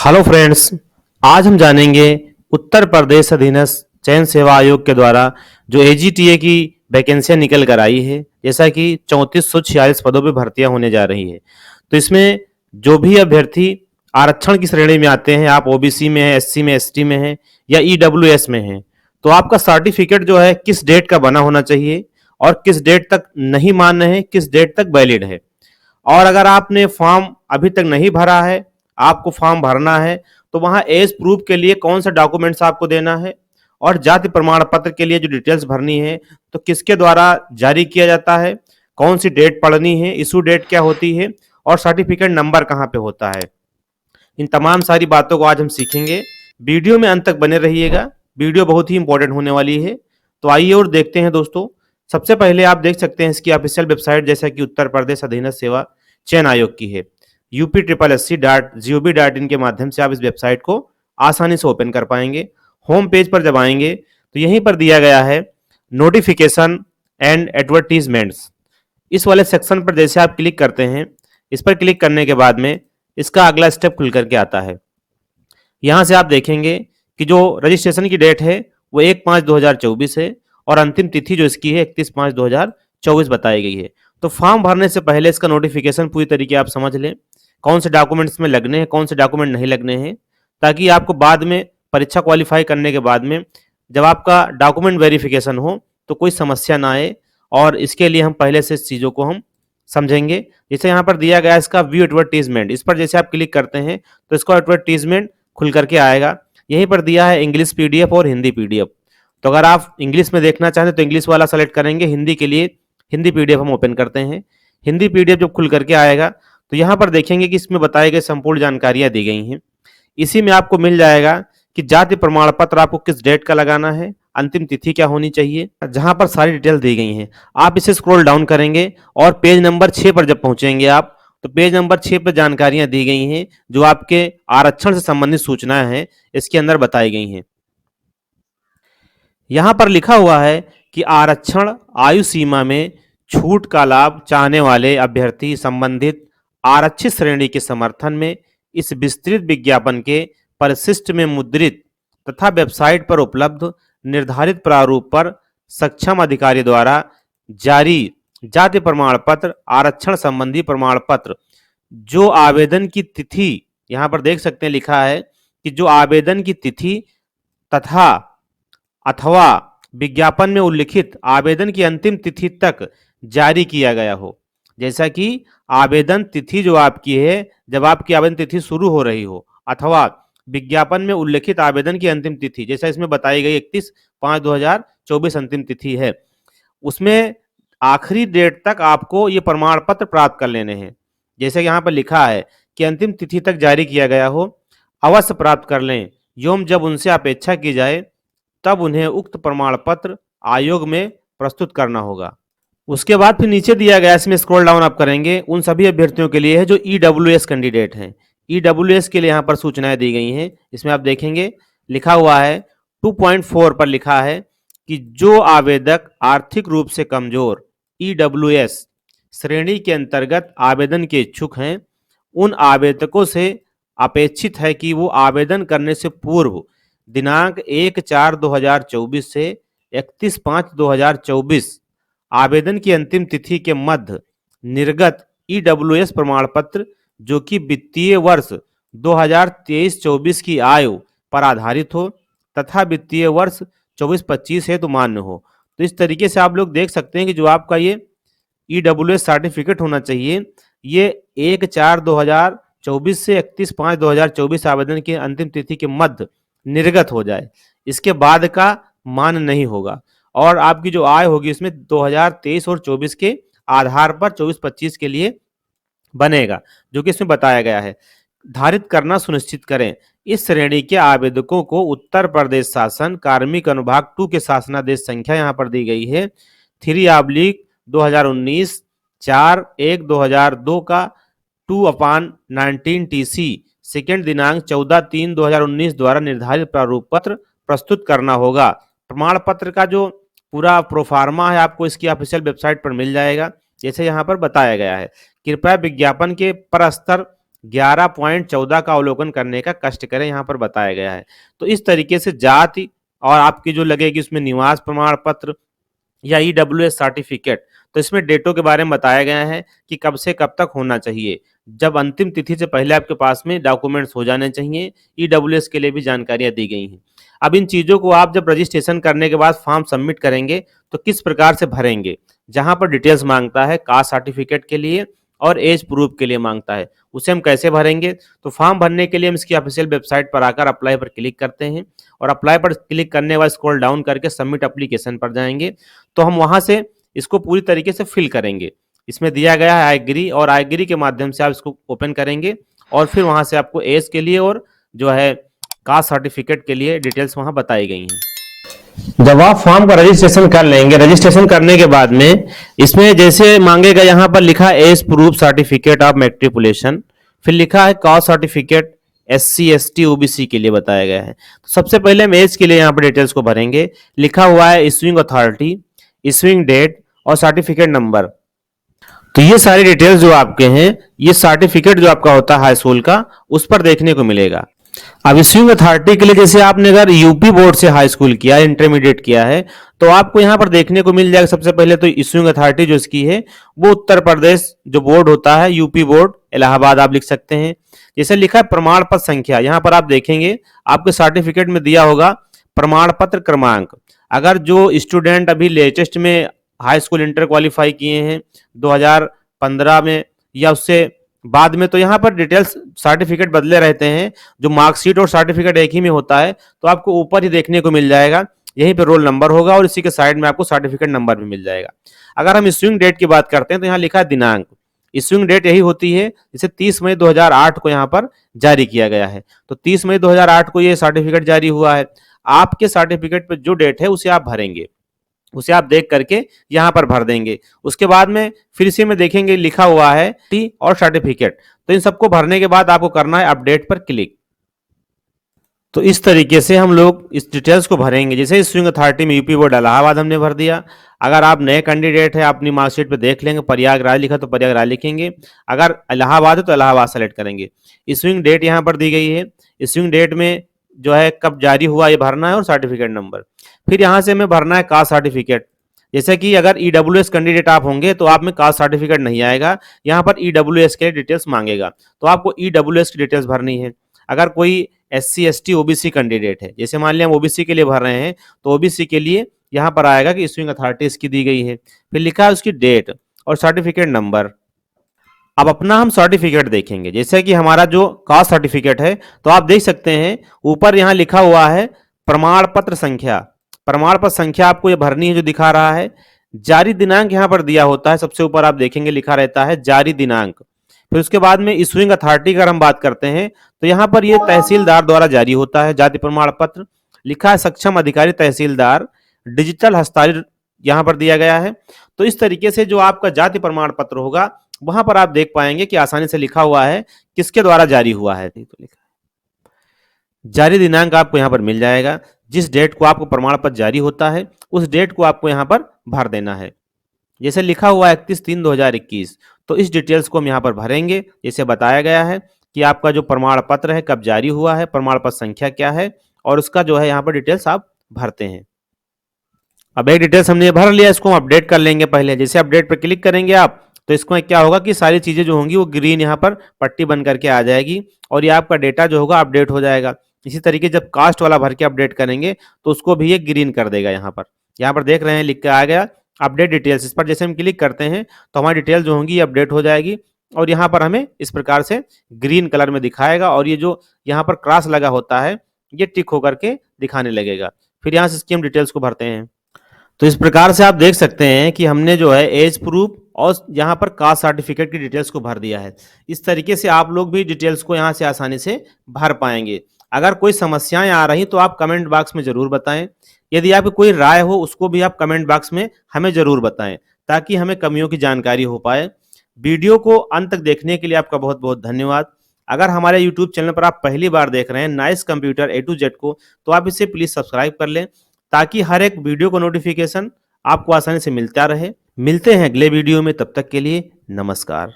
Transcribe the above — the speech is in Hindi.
Hello friends. आज हम जानेंगे उत्तर प्रदेश अधीनस्थ चयन सेवा आयोग के द्वारा जो एजीटीए की वैकेंसियां निकल कर आई है, जैसा कि 3446 पदों पर भर्तियां होने जा रही है। तो इसमें जो भी अभ्यर्थी आरक्षण की श्रेणी में आते हैं, आप ओबीसी में हैं, एससी में, एसटी में हैं या ईडब्ल्यूएस में हैं, तो आपका सर्टिफिकेट जो है किस डेट का बना होना चाहिए और किस डेट तक नहीं मान्य है, किस डेट तक वैलिड है। और अगर आपने फॉर्म अभी तक नहीं भरा है, आपको फॉर्म भरना है, तो वहां एज प्रूफ के लिए कौन सा डॉक्यूमेंट्स आपको देना है और जाति प्रमाण पत्र के लिए जो डिटेल्स भरनी है तो किसके द्वारा जारी किया जाता है, कौन सी डेट पढ़नी है, इशू डेट क्या होती है और सर्टिफिकेट नंबर कहाँ पे होता है। इन तमाम सारी बातों को आज हम सीखेंगे। वीडियो में अंत तक बने रहिएगा, वीडियो बहुत ही इंपॉर्टेंट होने वाली है। तो आइए और देखते हैं दोस्तों। सबसे पहले आप देख सकते हैं इसकी ऑफिशियल वेबसाइट, जैसा कि उत्तर प्रदेश अधीनस्थ सेवा चयन आयोग की है। UPSSC.gov.in के माध्यम से आप इस वेबसाइट को आसानी से ओपन कर पाएंगे। होम पेज पर जब आएंगे तो यहीं पर दिया गया है नोटिफिकेशन एंड एडवर्टीजमेंट्स। इस वाले सेक्शन पर जैसे आप क्लिक करते हैं, इस पर क्लिक करने के बाद में इसका अगला स्टेप खुल करके आता है। यहाँ से आप देखेंगे कि जो रजिस्ट्रेशन की डेट है वो 1/5/2024 है और अंतिम तिथि जो इसकी है 31/5/2024 बताई गई है। तो फॉर्म भरने से पहले इसका नोटिफिकेशन पूरी तरीके आप समझ लें, कौन से डॉक्यूमेंट्स में लगने हैं, कौन से डॉक्यूमेंट नहीं लगने हैं, ताकि आपको बाद में परीक्षा क्वालिफाई करने के बाद में जब आपका डॉक्यूमेंट वेरिफिकेशन हो तो कोई समस्या ना आए। और इसके लिए हम पहले से इस चीज़ों को हम समझेंगे। जैसे यहाँ पर दिया गया है इसका व्यू एडवर्टीजमेंट, इस पर जैसे आप क्लिक करते हैं तो इसका एडवर्टीजमेंट खुल करके आएगा। यहीं पर दिया है इंग्लिश पीडीएफ और हिंदी पीडीएफ। तो अगर आप इंग्लिश में देखना चाहते हैं तो इंग्लिश वाला सेलेक्ट करेंगे, हिंदी के लिए हिंदी पीडीएफ हम ओपन करते हैं। हिंदी पीडीएफ जब खुल करके आएगा तो यहाँ पर देखेंगे कि इसमें बताई गई संपूर्ण जानकारियां दी गई हैं। इसी में आपको मिल जाएगा कि जाति प्रमाण पत्र आपको किस डेट का लगाना है, अंतिम तिथि क्या होनी चाहिए, जहां पर सारी डिटेल दी गई हैं। आप इसे स्क्रॉल डाउन करेंगे और पेज नंबर 6 पर जब पहुंचेंगे आप, तो पेज नंबर 6 पर जानकारियां दी गई हैं जो आपके आरक्षण से संबंधित सूचनाएं हैं इसके अंदर बताई गई हैं। यहां पर लिखा हुआ है कि आरक्षण आयु सीमा में छूट का लाभ चाहने वाले अभ्यर्थी संबंधित आरक्षित श्रेणी के समर्थन में इस विस्तृत विज्ञापन के परिशिष्ट में मुद्रित तथा वेबसाइट पर उपलब्ध निर्धारित प्रारूप पर सक्षम अधिकारी द्वारा जारी जाति प्रमाण पत्र, आरक्षण संबंधी प्रमाण पत्र, जो आवेदन की तिथि, यहां पर देख सकते हैं लिखा है कि जो आवेदन की तिथि तथा अथवा विज्ञापन में उल्लिखित आवेदन की अंतिम तिथि तक जारी किया गया हो। जैसा कि आवेदन तिथि जो आपकी है, जब आपकी आवेदन तिथि शुरू हो रही हो, अथवा विज्ञापन में उल्लिखित आवेदन की अंतिम तिथि, जैसा इसमें बताई गई 31/5/2024 अंतिम तिथि है, उसमें आखिरी डेट तक आपको ये प्रमाण पत्र प्राप्त कर लेने हैं। जैसे यहाँ पर लिखा है कि अंतिम तिथि तक जारी किया गया हो, अवश्य प्राप्त कर लें। एवं जब उनसे अपेक्षा की जाए तब उन्हें उक्त प्रमाण पत्र आयोग में प्रस्तुत करना होगा। उसके बाद फिर नीचे दिया गया, इसमें स्क्रॉल डाउन आप करेंगे, उन सभी अभ्यर्थियों के लिए है जो ईडब्ल्यूएस कैंडिडेट हैं। ईडब्ल्यूएस के लिए यहाँ पर सूचनाएं दी गई हैं। इसमें आप देखेंगे लिखा हुआ है 2.4 पर लिखा है कि जो आवेदक आर्थिक रूप से कमजोर ईडब्ल्यूएस श्रेणी के अंतर्गत आवेदन के इच्छुक हैं, उन आवेदकों से अपेक्षित है कि वो आवेदन करने से पूर्व दिनांक 1/4/2024 से 31/5/2024 आवेदन की अंतिम तिथि के मध्य निर्गत ईडब्ल्यूएस प्रमाण पत्र, जो कि वित्तीय वर्ष 2023-24 की आयु पर आधारित हो तथा वित्तीय वर्ष 24-25 हेतु मान्य हो। तो इस तरीके से आप लोग देख सकते हैं कि जो आपका ये ईडब्ल्यूएस सर्टिफिकेट होना चाहिए, ये 1/4/2024 से 31/5/2024 आवेदन की अंतिम तिथि के मध्य निर्गत हो जाए। इसके बाद का मान नहीं होगा और आपकी जो आय होगी इसमें 2023 और 24 के आधार पर 24-25 के लिए बनेगा, जो कि इसमें बताया गया है। धारित करना सुनिश्चित करें। इस श्रेणी के आवेदकों को उत्तर प्रदेश शासन कार्मिक अनुभाग 2 के शासनादेश संख्या यहाँ पर दी गई है 3/2019 4/1/2002 का 2/19 TC सेकेंड दिनांक 14/3/2019 द्वारा निर्धारित प्रारूप पत्र प्रस्तुत करना होगा। प्रमाण पत्र का जो पूरा प्रोफार्मा है आपको इसकी ऑफिशियल वेबसाइट पर मिल जाएगा, जैसे यहाँ पर बताया गया है। कृपया विज्ञापन के पर स्तर 11.14 का अवलोकन करने का कष्ट करें, यहाँ पर बताया गया है। तो इस तरीके से जाति और आपकी जो लगेगी उसमें निवास प्रमाण पत्र या ईडब्ल्यूएस सर्टिफिकेट, तो इसमें डेटों के बारे में बताया गया है कि कब से कब तक होना चाहिए। जब अंतिम तिथि से पहले आपके पास में डॉक्यूमेंट्स हो जाने चाहिए। ईडब्ल्यूएस के लिए भी जानकारियां दी गई हैं। अब इन चीज़ों को आप जब रजिस्ट्रेशन करने के बाद फॉर्म सबमिट करेंगे तो किस प्रकार से भरेंगे, जहां पर डिटेल्स मांगता है कास्ट सर्टिफिकेट के लिए और एज प्रूफ के लिए मांगता है, उसे हम कैसे भरेंगे। तो फॉर्म भरने के लिए हम इसकी ऑफिशियल वेबसाइट पर आकर अप्लाई पर क्लिक करते हैं और अप्लाई पर क्लिक करने के बाद स्क्रॉल डाउन करके सबमिट एप्लीकेशन पर जाएंगे। तो हम वहां से इसको पूरी तरीके से फिल करेंगे। इसमें दिया गया है आई एग्री, और आई एग्री के माध्यम से आप इसको ओपन करेंगे और फिर वहां से आपको एज के लिए और जो है कास्ट सर्टिफिकेट के लिए डिटेल्स वहां बताई गई हैं। जब आप फॉर्म का रजिस्ट्रेशन कर लेंगे, रजिस्ट्रेशन करने के बाद में इसमें जैसे मांगेगा, यहाँ पर लिखा है age proof certificate of matriculation, फिर लिखा है caste certificate SC ST OBC के लिए बताया गया है। तो सबसे पहले हम एज के लिए यहाँ पर डिटेल्स को भरेंगे। लिखा हुआ है इशूइंग अथॉरिटी, इशूइंग डेट और सर्टिफिकेट नंबर। तो ये सारी डिटेल्स जो आपके हैं, ये सर्टिफिकेट जो आपका होता है हाई स्कूल का, उस पर देखने को मिलेगा। अब इशूइंग अथॉरिटी के लिए जैसे आपने अगर यूपी बोर्ड से हाई स्कूल किया है, इंटरमीडिएट किया है, तो आपको यहाँ पर देखने को मिल जाएगा। सबसे पहले तो इशूइंग अथॉरिटी जो इसकी है वो उत्तर प्रदेश जो बोर्ड होता है, यूपी बोर्ड इलाहाबाद आप लिख सकते हैं। जैसे लिखा है प्रमाण पत्र संख्या, यहाँ पर आप देखेंगे आपके सर्टिफिकेट में दिया होगा प्रमाण पत्र क्रमांक। अगर जो स्टूडेंट अभी लेटेस्ट में हाई स्कूल इंटर क्वालिफाई किए हैं 2015 में या उससे बाद में, तो यहाँ पर डिटेल्स सर्टिफिकेट बदले रहते हैं। जो मार्कशीट और सर्टिफिकेट एक ही में होता है, तो आपको ऊपर ही देखने को मिल जाएगा, यहीं पे रोल नंबर होगा और इसी के साइड में आपको सर्टिफिकेट नंबर भी मिल जाएगा। अगर हम इशूइंग डेट की बात करते हैं तो यहाँ लिखा है दिनांक। इशूइंग डेट यही होती है, जैसे 30 मई 2008 को यहाँ पर जारी किया गया है, तो 30 मई 2008 को ये सर्टिफिकेट जारी हुआ है। आपके सर्टिफिकेट पर जो डेट है उसे आप भरेंगे, उसे आप देख करके यहां पर भर देंगे। उसके बाद में फिर इसी में देखेंगे लिखा हुआ है टी और सर्टिफिकेट, तो इन सबको भरने के बाद आपको करना है अपडेट पर क्लिक। तो इस तरीके से हम लोग इस डिटेल्स को भरेंगे। जैसे इशूइंग अथॉरिटी में यूपी बोर्ड इलाहाबाद हमने भर दिया। अगर आप नए कैंडिडेट है, अपनी मार्कशीट पे देख लेंगे प्रयागराज लिखा तो प्रयागराज लिखेंगे, अगर इलाहाबाद है तो इलाहाबाद सेलेक्ट करेंगे। इशूइंग डेट यहाँ पर दी गई है, इशूइंग डेट में जो है कब जारी हुआ ये भरना है और सर्टिफिकेट नंबर। फिर यहाँ से हमें भरना है कास्ट सर्टिफिकेट। जैसे कि अगर ईडब्ल्यूएस कैंडिडेट आप होंगे तो आप में कास्ट सर्टिफिकेट नहीं आएगा, यहाँ पर ईडब्ल्यूएस के डिटेल्स मांगेगा, तो आपको ईडब्ल्यूएस की डिटेल्स भरनी है। अगर कोई SC ST OBC कैंडिडेट है, जैसे मान लिया हम OBC के लिए भर रहे हैं, तो OBC के लिए यहाँ पर आएगा कि इशूइंग अथॉरिटी इसकी दी गई है, फिर लिखा है उसकी डेट और सर्टिफिकेट नंबर। अब अपना हम सर्टिफिकेट देखेंगे। जैसे कि हमारा जो कास्ट सर्टिफिकेट है, तो आप देख सकते हैं ऊपर यहाँ लिखा हुआ है प्रमाण पत्र संख्या। प्रमाण पत्र संख्या आपको ये भरनी है जो दिखा रहा है। जारी दिनांक यहाँ पर दिया होता है, सबसे ऊपर आप देखेंगे लिखा रहता है जारी दिनांक। फिर उसके बाद में इशूइंग अथॉरिटी का हम बात करते हैं, तो यहाँ पर ये तहसीलदार द्वारा जारी होता है जाति प्रमाण पत्र। लिखा है सक्षम अधिकारी तहसीलदार, डिजिटल हस्ताक्षर यहाँ पर दिया गया है। तो इस तरीके से जो आपका जाति प्रमाण पत्र होगा वहां पर आप देख पाएंगे कि आसानी से लिखा हुआ है किसके द्वारा जारी हुआ है। तो लिखा है जारी दिनांक आपको यहाँ पर मिल जाएगा। जिस डेट को आपको प्रमाण पत्र जारी होता है उस डेट को आपको यहाँ पर भर देना है। जैसे लिखा हुआ है 31/3/2021, तो इस डिटेल्स को हम यहाँ पर भरेंगे। जैसे बताया गया है कि आपका जो प्रमाण पत्र है कब जारी हुआ है, प्रमाण पत्र संख्या क्या है, और उसका जो है यहाँ पर डिटेल्स आप भरते हैं। अब एक डिटेल्स हमने भर लिया, इसको हम अपडेट कर लेंगे पहले। जैसे अपडेट पर क्लिक करेंगे आप, तो इसको क्या होगा कि सारी चीजें जो होंगी वो ग्रीन यहाँ पर पट्टी बन करके आ जाएगी और ये आपका डेटा जो होगा अपडेट हो जाएगा। इसी तरीके जब कास्ट वाला भर के अपडेट करेंगे तो उसको भी ये ग्रीन कर देगा। यहाँ पर देख रहे हैं लिख के आ गया अपडेट डिटेल्स। इस पर जैसे हम क्लिक करते हैं तो हमारी डिटेल जो होंगी ये अपडेट हो जाएगी और यहाँ पर हमें इस प्रकार से ग्रीन कलर में दिखाएगा और ये जो यहाँ पर क्रॉस लगा होता है ये टिक होकर के दिखाने लगेगा। फिर यहाँ से इसकी हम डिटेल्स को भरते हैं। तो इस प्रकार से आप देख सकते हैं कि हमने जो है एज प्रूफ और यहाँ पर कास्ट सर्टिफिकेट की डिटेल्स को भर दिया है। इस तरीके से आप लोग भी डिटेल्स को यहाँ से आसानी से भर पाएंगे। अगर कोई समस्याएं आ रही तो आप कमेंट बॉक्स में जरूर बताएं। यदि आपकी कोई राय हो उसको भी आप कमेंट बॉक्स में हमें जरूर बताएं ताकि हमें कमियों की जानकारी हो पाए। वीडियो को अंत तक देखने के लिए आपका बहुत बहुत धन्यवाद। अगर हमारे यूट्यूब चैनल पर आप पहली बार देख रहे हैं nice computer A to Z को, तो आप इसे प्लीज सब्सक्राइब कर लें ताकि हर एक वीडियो को नोटिफिकेशन आपको आसानी से मिलता रहे। मिलते हैं अगले वीडियो में, तब तक के लिए नमस्कार।